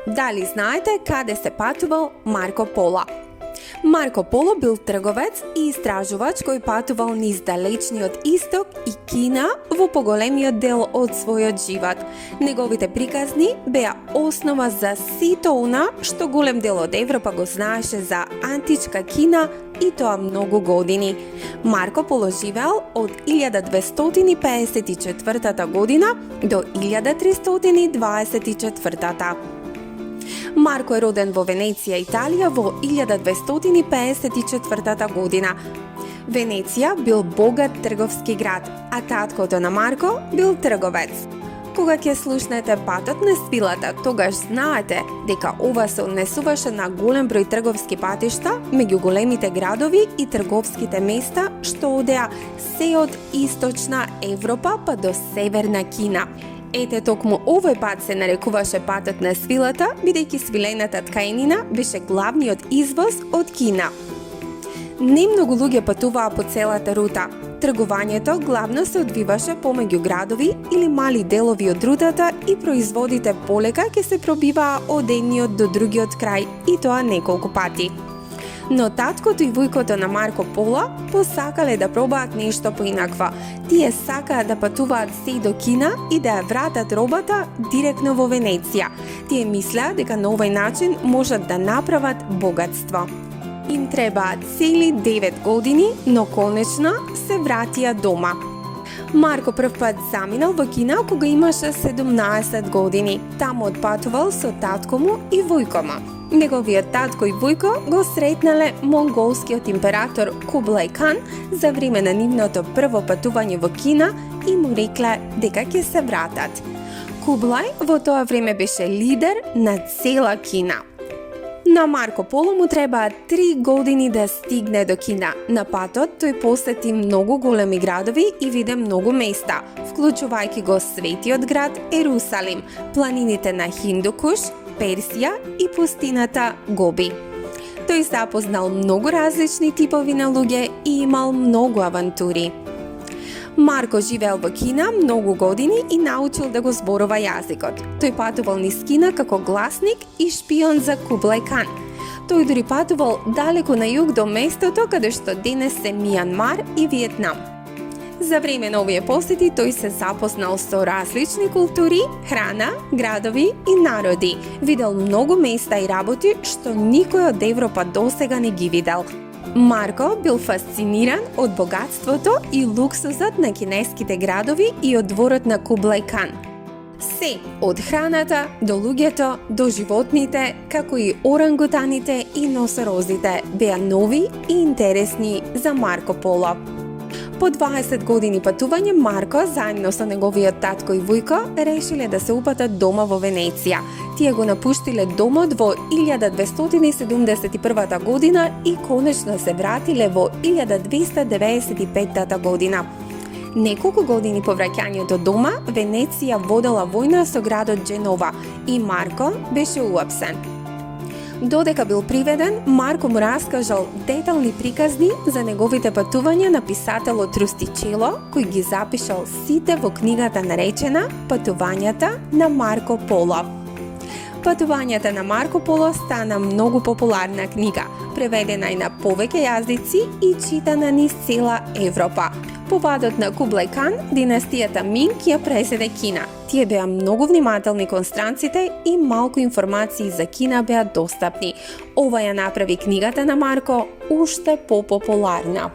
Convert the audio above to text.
Дали знаете каде се патувал Марко Поло? Марко Поло бил трговец и истражувач кој патувал низ далечниот исток и Кина во поголемиот дел од својот живот. Неговите приказни беа основа за сето она што голем дел од Европа го знаеше за античка Кина и тоа многу години. Марко Поло живеел од 1254 година до 1324. Марко е роден во Венеција, Италија во 1254 година. Венеција бил богат трговски град, а таткото на Марко бил трговец. Кога ќе слушнете патот на свилата, тогаш знаете дека ова се однесуваше на голем број трговски патишта меѓу големите градови и трговските места што одеа се од источна Европа па до северна Кина. Ете, токму овој пат се нарекуваше патот на свилата, бидејќи свилената ткаенина беше главниот извоз од Кина. Не многу луѓе патуваа по целата рута. Тргувањето главно се одвиваше помеѓу градови или мали делови од рутата и производите полека ќе се пробиваа од едниот до другиот крај и тоа неколку пати. Но таткото и војкото на Марко Поло посакале да пробаат нешто поинакво. Тие сакаат да патуваат се до Кина и да ја вратат робата директно во Венеција. Тие мислеа дека на овој начин можат да направат богатство. Им требаат цели 9 години, но конечно се вратија дома. Марко првпат заминал во Кина кога имаше 17 години. Таму отпатувал со татко му и војко му. Неговиот татко и војко го сретнале монголскиот император Кублај Кан за време на нивното прво патување во Кина и му рекле дека ќе се вратат. Кублај во тоа време беше лидер на цела Кина. На Марко Поло му требаа 3 години да стигне до Кина. На патот тој посети многу големи градови и виде многу места, вклучувајќи го светиот град Ерусалим, планините на Хиндукуш, Персија и пустината Гоби. Тој се запознал многу различни типови на луѓе и имал многу авантури. Марко живеел во Кина многу години и научил да го зборува јазикот. Тој патувал низ Кина како гласник и шпион за Кублај Кан. Тој дури патувал далеку на југ до местото каде што денес се Мијанмар и Виетнам. За време на овие посети тој се запознал со различни култури, храна, градови и народи. Видел многу места и работи што никој од Европа досега не ги видел. Марко бил фасциниран од богатството и луксузот на кинеските градови и од дворот на Кублај Кан. Се, од храната до луѓето, до животните, како и орангутаните и носорозите, беа нови и интересни за Марко Поло. По 20 години патување, Марко, заедно со неговиот татко и војко, решиле да се упатат дома во Венеција. Тие го напуштиле домот во 1271 година и конечно се вратиле во 1295 година. Неколку години по враќањето дома, Венеција водела војна со градот Дженова и Марко беше уапсен. Додека бил приведен, Марко му раскажал детални приказни за неговите патувања на писателот Рустичело, кој ги запишал сите во книгата наречена Патувањата на Марко Поло. Патувањата на Марко Поло стана многу популарна книга, преведена и на повеќе јазици и читана низ цела Европа. По патот на Кублај Кан, династијата Минг ја преседе Кина. Тие беа многу внимателни кон странците и малку информации за Кина беа достапни. Ова ја направи книгата на Марко уште попопуларна.